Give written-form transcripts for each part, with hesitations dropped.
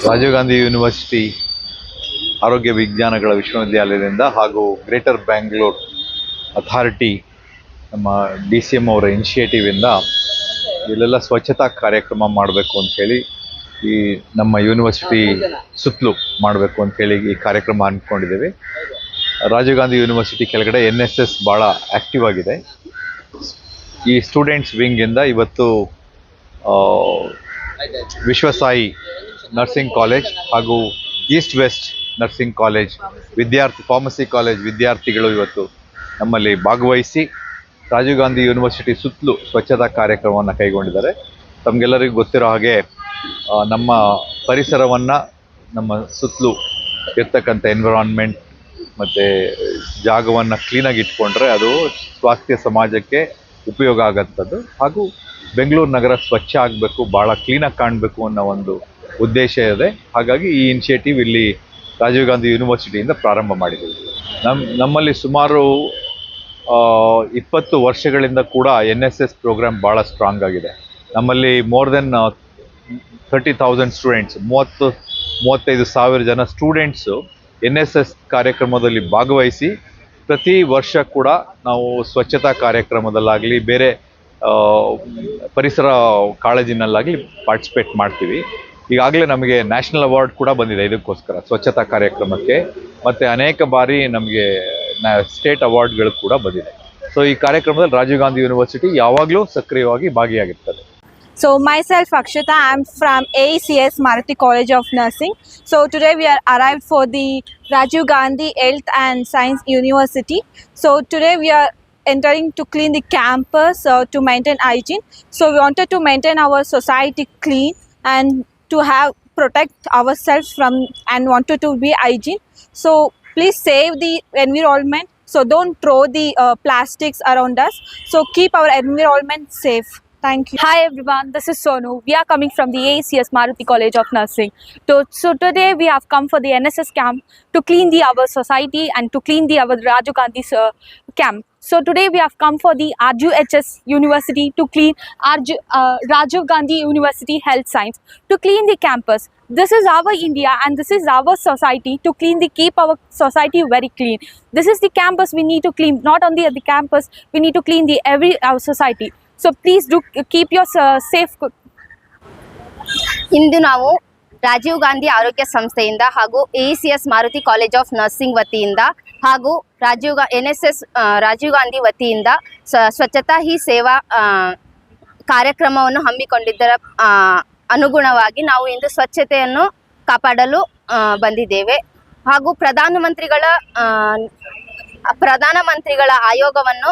Rajiv Gandhi university ಆರೋಗ್ಯ ವಿಜ್ಞಾನಗಳ ವಿಶ್ವವಿದ್ಯಾಲಯದಿಂದ ಹಾಗೂ ಗ್ರೇಟರ್ ಬ್ಯಾಂಗ್ಳೂರ್ ಅಥಾರಿಟಿ ನಮ್ಮ DCM ಅವರ ಇನಿಷಿಯೇಟಿವಿಂದ ಇಲ್ಲೆಲ್ಲ ಸ್ವಚ್ಛತಾ ಕಾರ್ಯಕ್ರಮ ಮಾಡಬೇಕು ಅಂಥೇಳಿ ಈ ನಮ್ಮ ಯೂನಿವರ್ಸಿಟಿ ಸುತ್ತಲೂ ಮಾಡಬೇಕು ಅಂಥೇಳಿ ಈ ಕಾರ್ಯಕ್ರಮ ಅಂದ್ಕೊಂಡಿದ್ದೇವೆ. ರಾಜೀವ್ ಗಾಂಧಿ ಯೂನಿವರ್ಸಿಟಿ ಕೆಳಗಡೆ NSS ಭಾಳ ಆ್ಯಕ್ಟಿವ್ ಆಗಿದೆ. ಈ ಸ್ಟೂಡೆಂಟ್ಸ್ ವಿಂಗಿಂದ ಇವತ್ತು ವಿಶ್ವಸಾಯಿ ನರ್ಸಿಂಗ್ ಕಾಲೇಜ್ ಹಾಗೂ east west nursing college pharmacy college ವಿದ್ಯಾರ್ಥಿಗಳು ಇವತ್ತು ನಮ್ಮಲ್ಲಿ ಭಾಗವಹಿಸಿ ರಾಜೀವ್ ಗಾಂಧಿ ಯೂನಿವರ್ಸಿಟಿ ಸುತ್ತಲೂ ಸ್ವಚ್ಛತಾ ಕಾರ್ಯಕ್ರಮವನ್ನು ಕೈಗೊಂಡಿದ್ದಾರೆ. ತಮಗೆಲ್ಲರಿಗೂ ಗೊತ್ತಿರೋ ಹಾಗೆ ನಮ್ಮ ಪರಿಸರವನ್ನು, ನಮ್ಮ ಸುತ್ತಲೂ ಇರ್ತಕ್ಕಂಥ ಎನ್ವಿರಾನ್ಮೆಂಟ್ ಮತ್ತು ಜಾಗವನ್ನು ಕ್ಲೀನಾಗಿ ಇಟ್ಕೊಂಡ್ರೆ ಅದು ಸ್ವಾಸ್ಥ್ಯ ಸಮಾಜಕ್ಕೆ ಉಪಯೋಗ ಆಗೋಂಥದ್ದು. ಹಾಗೂ ಬೆಂಗಳೂರು ನಗರ ಸ್ವಚ್ಛ ಆಗಬೇಕು, ಭಾಳ ಕ್ಲೀನಾಗಿ ಕಾಣಬೇಕು ಅನ್ನೋ ಒಂದು ಉದ್ದೇಶ ಇದೆ. ಹಾಗಾಗಿ ಈ ಇನಿಷಿಯೇಟಿವ್ ಇಲ್ಲಿ ರಾಜೀವ್ ಗಾಂಧಿ ಯೂನಿವರ್ಸಿಟಿಯಿಂದ ಪ್ರಾರಂಭ ಮಾಡಿದ್ದೀವಿ. ನಮ್ಮಲ್ಲಿ ಸುಮಾರು 20 ವರ್ಷಗಳಿಂದ ಕೂಡ NSS ಪ್ರೋಗ್ರಾಮ್ ಭಾಳ ಸ್ಟ್ರಾಂಗ್ ಆಗಿದೆ. ನಮ್ಮಲ್ಲಿ ಮೋರ್ ದೆನ್ 30,000 ಸ್ಟೂಡೆಂಟ್ಸ್, 35,000 ಜನ ಸ್ಟೂಡೆಂಟ್ಸು NSS ಕಾರ್ಯಕ್ರಮದಲ್ಲಿ ಭಾಗವಹಿಸಿ ಪ್ರತಿ ವರ್ಷ ಕೂಡ ನಾವು ಸ್ವಚ್ಛತಾ ಕಾರ್ಯಕ್ರಮದಲ್ಲಾಗಲಿ ಬೇರೆ ಪರಿಸರ ಕಾಳಜಿನಲ್ಲಾಗಲಿ ಪಾರ್ಟಿಸಿಪೇಟ್ ಮಾಡ್ತೀವಿ. ಈಗಾಗಲೇ ನಮಗೆ ನ್ಯಾಷನಲ್ ಅವಾರ್ಡ್ ಕೂಡ ಬಂದಿದೆ ಇದಕ್ಕೋಸ್ಕರ, ಸ್ವಚ್ಛತಾ ಕಾರ್ಯಕ್ರಮಕ್ಕೆ. ಮತ್ತು ಅನೇಕ ಬಾರಿ ನಮಗೆ ಸ್ಟೇಟ್ ಅವಾರ್ಡ್ಗಳು ಕೂಡ ಬಂದಿದೆ. ಸೊ ಈ ಕಾರ್ಯಕ್ರಮದಲ್ಲಿ ರಾಜೀವ್ ಗಾಂಧಿ ಯೂನಿವರ್ಸಿಟಿ ಯಾವಾಗಲೂ ಸಕ್ರಿಯವಾಗಿ ಭಾಗಿಯಾಗಿರ್ತದೆ. So myself Akshita, I'm from AECS Maruti College of Nursing. So today we are arrived for the Rajiv Gandhi Health and Science University. So today we are entering to clean the campus to maintain hygiene. So we wanted to maintain our society clean and to have protect ourselves from and wanted to be hygiene. So please save the environment. So don't throw the plastics around us. So keep our environment safe. Thank you. Hi everyone, this is Sonu. We are coming from the AECS Maruti College of Nursing. So today we have come for the NSS camp to clean our society and to clean our Rajiv Gandhi camp. So today we have come for the RGHS University to clean Rajiv Gandhi University Health Science to clean the campus. This is our India and this is our society to keep our society very clean. This is the campus we need to clean. Not only at the campus, we need to clean our society. So please do keep your safe. ಇಂದು ನಾವು ರಾಜೀವ್ ಗಾಂಧಿ ಆರೋಗ್ಯ ಸಂಸ್ಥೆಯಿಂದ ಹಾಗೂ AECS Maruti college of nursing ವತಿಯಿಂದ ಹಾಗೂ NSS Rajiv Gandhi ವತಿಯಿಂದ ಸ್ವಚ್ಛತಾ ಹಿ ಸೇವಾ ಕಾರ್ಯಕ್ರಮವನ್ನು ಹಮ್ಮಿಕೊಂಡಿದ್ದರ ಅನುಗುಣವಾಗಿ ನಾವು ಇಂದು ಸ್ವಚ್ಛತೆಯನ್ನು ಕಾಪಾಡಲು ಬಂದಿದ್ದೇವೆ. ಹಾಗೂ ಪ್ರಧಾನಮಂತ್ರಿಗಳ ಆಯೋಗವನ್ನು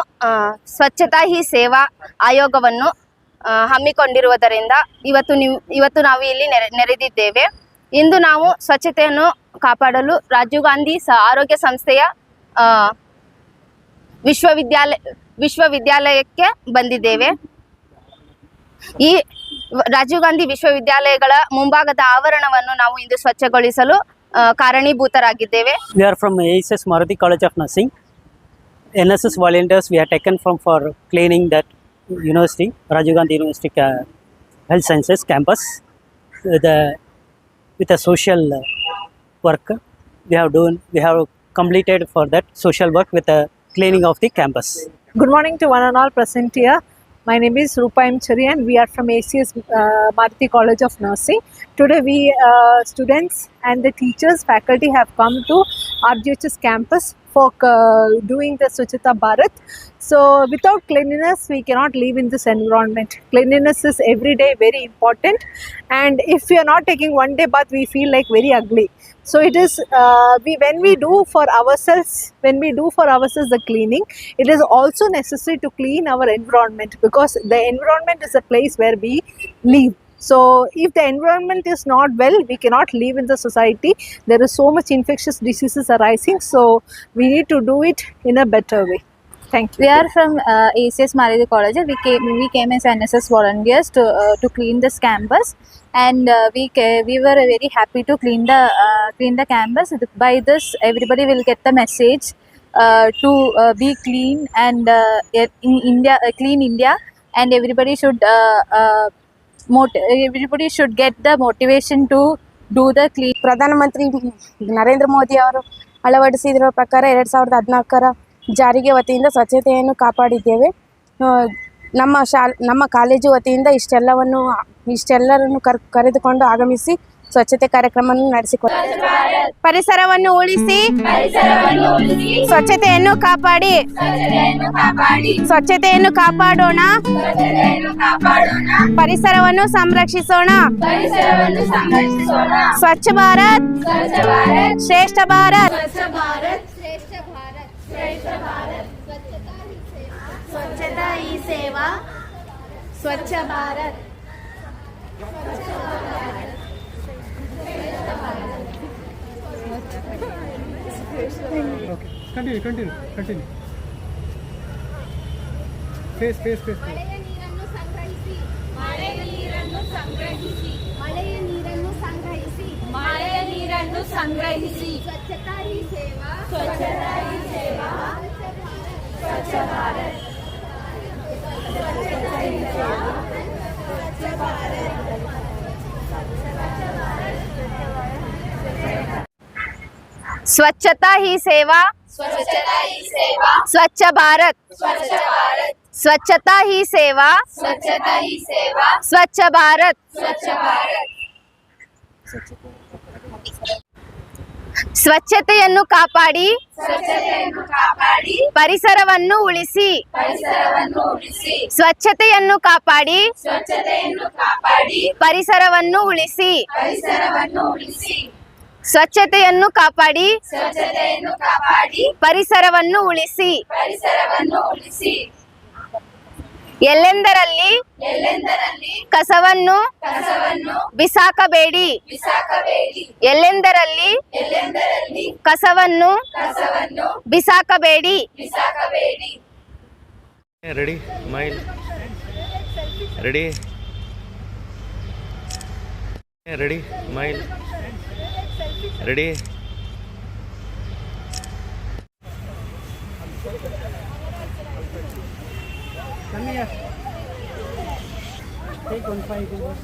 ಸ್ವಚ್ಛತಾ ಹಿ ಸೇವಾ ಆಯೋಗವನ್ನು ಹಮ್ಮಿಕೊಂಡಿರುವುದರಿಂದ ಇವತ್ತು ನಾವು ಇಲ್ಲಿ ನೆರೆದಿದ್ದೇವೆ. ಇಂದು ನಾವು ಸ್ವಚ್ಛತೆಯನ್ನು ಕಾಪಾಡಲು ರಾಜೀವ್ ಗಾಂಧಿ ಆರೋಗ್ಯ ಸಂಸ್ಥೆಯ ವಿಶ್ವವಿದ್ಯಾಲಯಕ್ಕೆ ಬಂದಿದ್ದೇವೆ. ಈ ರಾಜೀವ್ ಗಾಂಧಿ ವಿಶ್ವವಿದ್ಯಾಲಯಗಳ ಮುಂಭಾಗದ ಆವರಣವನ್ನು ನಾವು ಇಂದು ಸ್ವಚ್ಛಗೊಳಿಸಲು ಕಾರಣೀಭೂತರಾಗಿದ್ದೇವೆ. We are from AECS Maruti College of Nursing. NSS volunteers we are taken for cleaning that university, Rajiv Gandhi University Health Sciences campus with a social work we have completed for that social work with the cleaning of the campus. Good morning to one and all present here. My name is Rupa M. Chari and we are from AECS Maruti College of Nursing. Today we students and the teachers, faculty have come to RGHS campus for doing the Swachhata Bharat. So without cleanliness we cannot live in this environment. Cleanliness is every day very important, and if we are not taking one day bath we feel like very ugly. So it is when we do for ourselves the cleaning, it is also necessary to clean our environment, because the environment is a place where we live. So if the environment is not well, we cannot live in the society. There is so much infectious diseases arising, so we need to do it in a better way. Thank you. We are from AECS Maruti College. We came as NSS volunteers to clean this campus, and we were very happy to clean the campus. By this, everybody will get the message to be clean and in India, clean India, and everybody should get the motivation to do the clean. ಪ್ರಧಾನಮಂತ್ರಿ ನರೇಂದ್ರ ಮೋದಿ ಅವರು ಅಳವಡಿಸಿರುವ ಪ್ರಕಾರ 2014ರ ಜಾರಿಗೆ ವತಿಯಿಂದ ಸ್ವಚ್ಛತೆಯನ್ನು ಕಾಪಾಡಿದ್ದೇವೆ. ನಮ್ಮ college ವತಿಯಿಂದ ಇಷ್ಟೆಲ್ಲರನ್ನು ಕರೆದುಕೊಂಡು ಆಗಮಿಸಿ ಸ್ವಚ್ಛತೆ ಕಾರ್ಯಕ್ರಮವನ್ನು ನಡೆಸಿಕೊಡುತ್ತೇವೆ. ಪರಿಸರವನ್ನು ಉಳಿಸಿ, ಸ್ವಚ್ಛತೆಯನ್ನು ಕಾಪಾಡಿ, ಸ್ವಚ್ಛತೆಯನ್ನು ಕಾಪಾಡೋಣ, ಪರಿಸರವನ್ನು ಸಂರಕ್ಷಿಸೋಣ. ಸ್ವಚ್ಛ ಭಾರತ್, ಶ್ರೇಷ್ಠ ಭಾರತ್. स्वच्छता ही सेवा, स्वच्छ भारत. Continue. Face. ಮಳೆಯ ನೀರನ್ನು ಸಂಗ್ರಹಿಸಿ, ಮಳೆಯ ನೀರನ್ನು ಸಂಗ್ರಹಿಸಿ, ಮಳೆಯ ನೀರನ್ನು ಸಂಗ್ರಹಿಸಿ, ಮಳೆಯ ನೀರನ್ನು ಸಂಗ್ರಹಿಸಿ. ಸ್ವಚ್ಛತಾ ಹಿ ಸೇವಾ, ಸ್ವಚ್ಛತಾ ಹಿ ಸೇವಾ, ಸ್ವಚ್ಛ ಭಾರತ್. ಸ್ವಚ್ಛತಾ ಹಿ ಸೇವಾ, ಸ್ವಚ್ಛತಾ ಹಿ ಸೇವಾ, ಸ್ವಚ್ಛ ಭಾರತ್. ಸ್ವಚ್ಛ ಭಾರತ್. ಸ್ವಚ್ಛತಾ ಹಿ ಸೇವಾ, ಸ್ವಚ್ಛತಾ ಹಿ ಸೇವಾ, ಸ್ವಚ್ಛ ಭಾರತ್. ಸ್ವಚ್ಛ ಭಾರತ್. ಸ್ವಚ್ಛತೆಯನ್ನು ಕಾಪಾಡಿ, ಸ್ವಚ್ಛತೆಯನ್ನು ಕಾಪಾಡಿ, ಪರಿಸರವನ್ನು ಉಳಿಸಿ. ಪರಿಸರವನ್ನು ಉಳಿಸಿ. ಸ್ವಚ್ಛತೆಯನ್ನು ಕಾಪಾಡಿ, ಸ್ವಚ್ಛತೆಯನ್ನು ಕಾಪಾಡಿ, ಪರಿಸರವನ್ನು ಉಳಿಸಿ. ಪರಿಸರವನ್ನು ಉಳಿಸಿ. ಸ್ವಚ್ಛತೆಯನ್ನು ಕಾಪಾಡಿ, ಸ್ವಚ್ಛತೆಯನ್ನು ಕಾಪಾಡಿ, ಪರಿಸರವನ್ನು ಉಳಿಸಿ. ಪರಿಸರವನ್ನು ಉಳಿಸಿ. ಎಲ್ಲೆಂದರಲ್ಲಿ ಕಸವನ್ನು ಬಿಸಾಕಬೇಡಿ. ಎಲ್ಲೆಂದರಲ್ಲಿ ಕಸವನ್ನು ಬಿಸಾಕಬೇಡಿ. Ready? Smile. Ready? Ready? Smile. Ready? Come here. Take 1 5 minutes.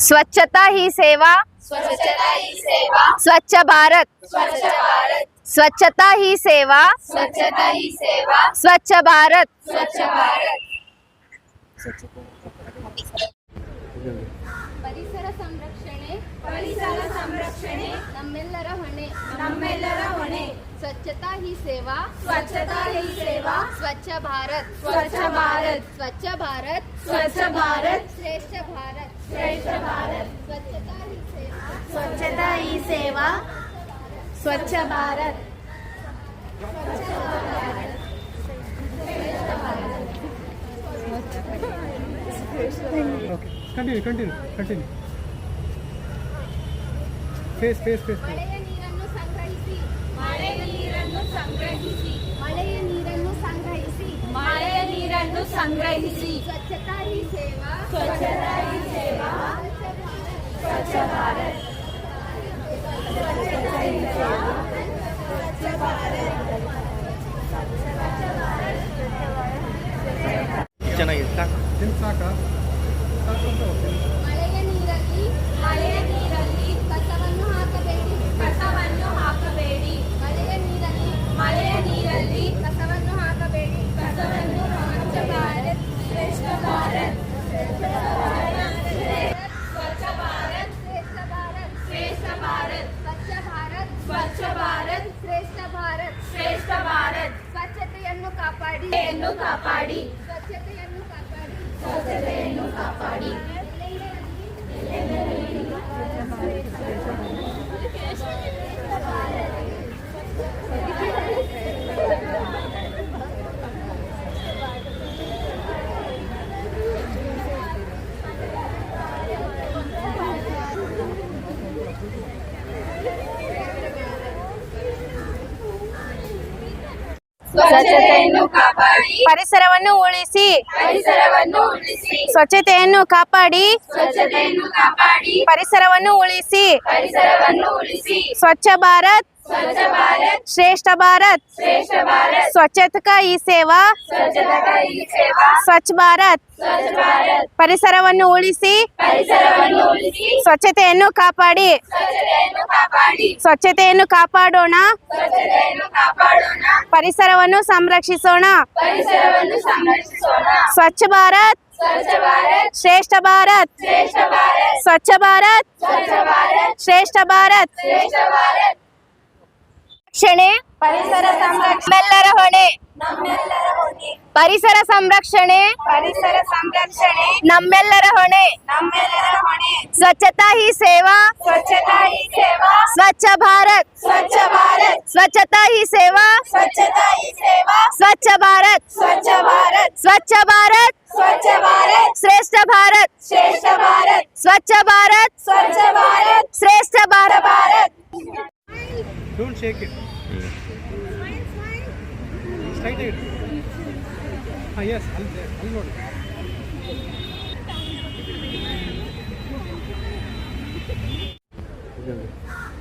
Swachhata Hi ಸೇವಾ, ಸ್ವಚ್ಛತಾ ಹಿ ಸೇವಾ, ಸ್ವಚ್ಛ ಭಾರತ್. ಸ್ವಚ್ಛ ಭಾರತ್. ಸ್ವಚ್ಛತಾ ಹಿ ಸೇವಾ, ಸ್ವಚ್ಛತಾ ಹಿ ಸೇವಾ, ಸ್ವಚ್ಛ ಭಾರತ್. ಸ್ವಚ್ಛ ಭಾರತ್. ಪರಿಸರ ಸಂರಕ್ಷಣೆ, ಪರಿಸರ ಸಂರಕ್ಷಣೆ ನಮ್ಮೆಲ್ಲರ ಹೊಣೆ. ಸ್ವಚ್ಛತಾ ಹಿ ಸೇವಾ, ಸ್ವಚ್ಛತಾ ಹಿ ಸೇವಾ, ಸ್ವಚ್ಛ ಭಾರತ್. ಸ್ವಚ್ಛ ಭಾರತ್. ಸ್ವಚ್ಛ ಭಾರತ್. ಸ್ವಚ್ಛ ಭಾರತ್. ಶ್ರೇಷ್ಠ ಭಾರತ್. ಶ್ರೇಷ್ಠ ಭಾರತ್. ಸ್ವಚ್ಛತಾ ಹಿ ಸೇವಾ, ಸ್ವಚ್ಛತಾ ಹಿ ಸೇವಾ, Swachh Bharat. Okay. Continue. Face. ಮಳೆಯ ನೀರನ್ನು ಸಂಗ್ರಹಿಸಿ, ಮಳೆಯ ನೀರನ್ನು ಸಂಗ್ರಹಿಸಿ, ಮಳೆಯ ನೀರನ್ನು ಸಂಗ್ರಹಿಸಿ, ಮಳೆಯ ನೀರನ್ನು ಸಂಗ್ರಹಿಸಿ. ಸ್ವಚ್ಛತಾ ಹಿ ಸೇವಾ, ಸ್ವಚ್ಛತಾ ಹಿ ಸೇವಾ, ಸ್ವಚ್ಛ ಭಾರತ್. ಸ್ವಚ್ಛತಾ ಹಿ ಸೇವಾ, ಸ್ವಚ್ಛ ಭಾರತ್. ಚೆನ್ನಾಗಿದೆ ಸಾಕು. ಸಾಕಾ ಮಳೆಯ ನೀರಲ್ಲಿ ಕಸವನ್ನು ಹಾಕಬೇಡಿ. ಮಳೆಯ ನೀರಲ್ಲಿ ಕಸವನ್ನು ಹಾಕಬೇಡಿ. ಸ್ವಚ್ಛ ಭಾರತ್ ಶ್ರೇಷ್ಠ ಭಾರತ್. ಸ್ವಚ್ಛ ಭಾರತ್ ಶ್ರೇಷ್ಠ ಭಾರತ್. ಸ್ವಚ್ಛ ಭಾರತ್ ಶ್ರೇಷ್ಠ ಭಾರತ್. ಸ್ವಚ್ಛತೆಯನ್ನು ಕಾಪಾಡಿ. ಪರಿಸರವನ್ನು ಉಳಿಸಿ. ಸ್ವಚ್ಛತೆಯನ್ನು ಕಾಪಾಡಿ. ಪರಿಸರವನ್ನು ಉಳಿಸಿ. ಸ್ವಚ್ಛ ಭಾರತ್ ಶ್ರೇಷ್ಠ ಭಾರತ್. ಸ್ವಚ್ಛತಾ ಹಿ ಸೇವಾ. ಸ್ವಚ್ಛ ಭಾರತ್. ಪರಿಸರವನ್ನು ಉಳಿಸಿ. ಸ್ವಚ್ಛತೆಯನ್ನು ಕಾಪಾಡಿ. ಸ್ವಚ್ಛತೆಯನ್ನು ಕಾಪಾಡೋಣ. ಪರಿಸರವನ್ನು ಸಂರಕ್ಷಿಸೋಣ. ಸ್ವಚ್ಛ ಭಾರತ್ ಶ್ರೇಷ್ಠ ಭಾರತ್. ಸ್ವಚ್ಛ ಭಾರತ್ ಶ್ರೇಷ್ಠ ಭಾರತ್. ರಕ್ಷಣೆ ಪರಿಸರ ಸಂರಕ್ಷಣೆ ನಮ್ಮೆಲ್ಲರ ಹೊಣೆ. ಪರಿಸರ ಸಂರಕ್ಷಣೆ ನಮ್ಮೆಲ್ಲರ ಹೊಣೆ. ಸ್ವಚ್ಛತಾ ಹಿ ಸೇವಾ. ಸ್ವಚ್ಛ ಭಾರತ್. ಸ್ವಚ್ಛತಾ ಹಿ ಸೇವಾ. Swachh Bharat. Swachh Bharat Shreshtha Bharat. Swachh Bharat Shreshtha Bharat. Don't shake it. Straight it. Yes, I'll note.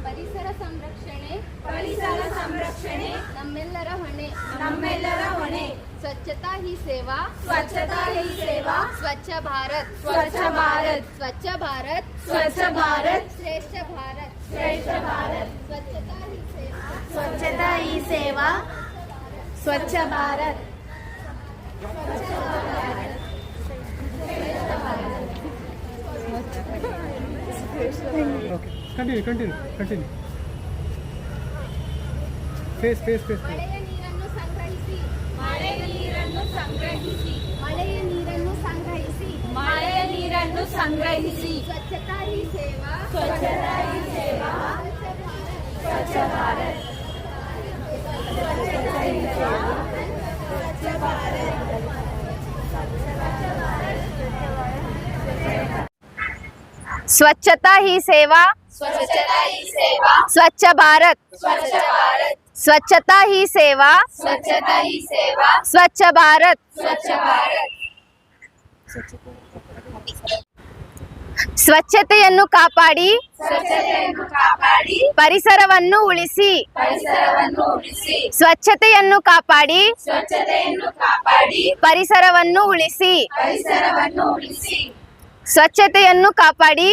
ಪರಿಸರ ಸಂರಕ್ಷಣೆ ನಮ್ಮೆಲ್ಲರ ಹೊಣೆ. ಸ್ವಚ್ಛತಾ ಹಿ ಸೇವಾ. ಸ್ವಚ್ಛ ಭಾರತ್. ಸ್ವಚ್ಛ ಭಾರತ್ ಶ್ರೇಷ್ಠ ಭಾರತ್. ಸ್ವಚ್ಛತಾ ಹಿ ಸೇವಾ. Swachh Bharat. Okay. Continue. Face. ಮಳೆಯ ನೀರನ್ನು ಸಂಗ್ರಹಿಸಿ. ಸ್ವಚ್ಛತಾ ಹಿ ಸೇವಾ. ಸ್ವಚ್ಛ ಭಾರತ್. ಸ್ವಚ್ಛತಾ ಹಿ ಸೇವಾ. ಸ್ವಚ್ಛ ಭಾರತ್. ಸ್ವಚ್ಛತಾ ಹಿ ಸೇವಾ. ಸ್ವಚ್ಛ ಭಾರತ್. ಸ್ವಚ್ಛತೆಯನ್ನು ಕಾಪಾಡಿ. ಪರಿಸರವನ್ನು ಉಳಿಸಿ. ಸ್ವಚ್ಛತೆಯನ್ನು ಕಾಪಾಡಿ. ಪರಿಸರವನ್ನು ಉಳಿಸಿ. ಸ್ವಚ್ಛತೆಯನ್ನು ಕಾಪಾಡಿ.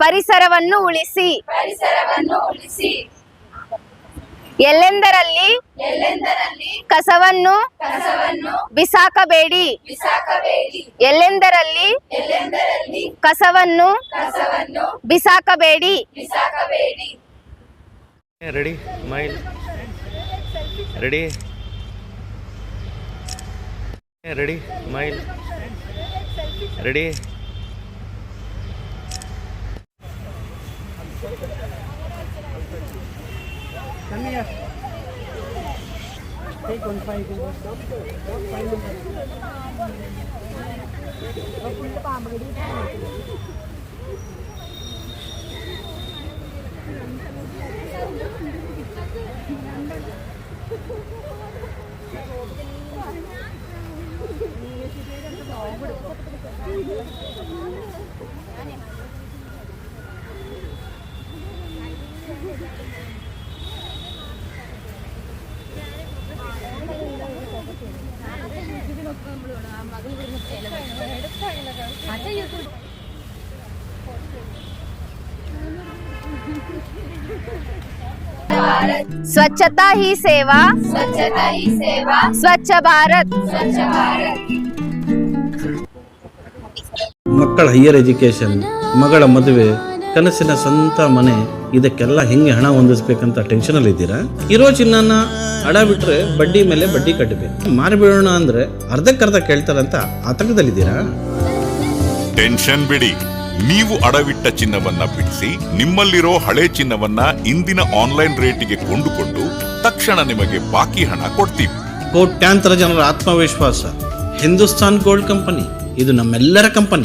ಪರಿಸರವನ್ನು ಉಳಿಸಿ. ಎಲ್ಲೆಂದರಲ್ಲಿ ಕಸವನ್ನು ಬಿಸಾಕಬೇಡಿ. ಎಲ್ಲೆಂದರಲ್ಲಿ ಕಸವನ್ನು ಬಿಸಾಕಬೇಡಿ. Ready? Smile. Ready? Smile. Ready? Come here. Take 1 5 ಮಗಳು ಸ್ವಚ್ಛತಾ ಹಿ ಸೇವಾ ಸ್ವಚ್ಛತಾ ಹಿ ಸೇವಾ ಸ್ವಚ್ಛ ಭಾರತ್ ಸ್ವಚ್ಛ ಭಾರತ್ ಮಕ್ಕಳ ಹೈಯರ್ ಎಜುಕೇಷನ್, ಮಗಳ ಮದುವೆ, ಕನಸಿನ ಸ್ವಂತ ಮನೆ, ಇದಕ್ಕೆಲ್ಲ ಹೆಂಗೆ ಹಣ ಹೊಂದಿಸ್ಬೇಕಂತ ಟೆನ್ಷನಲ್ಲಿ ಇದ್ದೀರಾ? ಇರೋ ಚಿನ್ನನ ಅಡ ಬಿಟ್ರೆ ಬಡ್ಡಿ ಮೇಲೆ ಬಡ್ಡಿ ಕಟ್ಟಬೇಕು. ಮಾರಿಬಿಡೋಣ ಅಂದ್ರೆ ಅರ್ಧಕ್ಕರ್ಧ ಕೇಳ್ತಾರಂತ ಆತಂಕದಲ್ಲಿದ್ದೀರಾ? ಟೆನ್ಷನ್ ಬಿಡಿ, ನೀವು ಅಡವಿಟ್ಟ ಚಿನ್ನವನ್ನ ಬಿಡಿಸಿ ನಿಮ್ಮಲ್ಲಿರೋ ಹಳೆ ಚಿನ್ನವನ್ನ ಇಂದಿನ ಆನ್ಲೈನ್ ರೇಟಿಗೆ ಕೊಂಡುಕೊಂಡು ತಕ್ಷಣ ನಿಮಗೆ ಬಾಕಿ ಹಣ ಕೊಡ್ತೀವಿ. ಕೋಟ್ಯಾಂತರ ಜನರ ಆತ್ಮವಿಶ್ವಾಸ ಹಿಂದೂಸ್ತಾನ್ ಗೋಲ್ಡ್ ಕಂಪನಿ, ಇದು ನಮ್ಮೆಲ್ಲರ ಕಂಪನಿ.